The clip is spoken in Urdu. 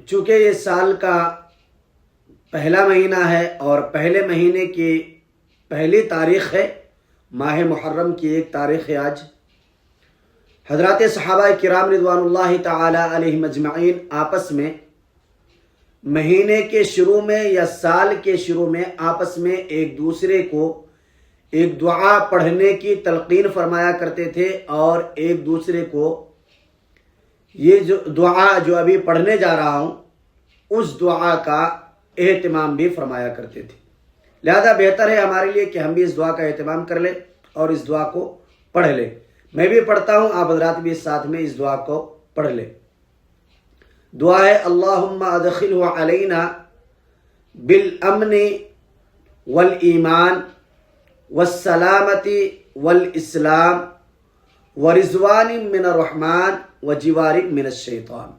چونکہ یہ سال کا پہلا مہینہ ہے اور پہلے مہینے کی پہلی تاریخ ہے، ماہ محرم کی 1 تاریخ ہے آج۔ حضرات صحابہ کرام رضوان اللہ تعالی علیہم اجمعین آپس میں مہینے کے شروع میں یا سال کے شروع میں آپس میں ایک دوسرے کو ایک دعا پڑھنے کی تلقین فرمایا کرتے تھے، اور ایک دوسرے کو یہ جو دعا جو ابھی پڑھنے جا رہا ہوں اس دعا کا اہتمام بھی فرمایا کرتے تھے۔ لہذا بہتر ہے ہمارے لیے کہ ہم بھی اس دعا کا اہتمام کر لیں اور اس دعا کو پڑھ لیں۔ میں بھی پڑھتا ہوں، آپ حضرات بھی ساتھ میں اس دعا کو پڑھ لیں۔ دعا ہے اللہم ادخلہ علینا بالامن والایمان والسلامت والاسلام ورضوان من الرحمن وجوار من الشیطان۔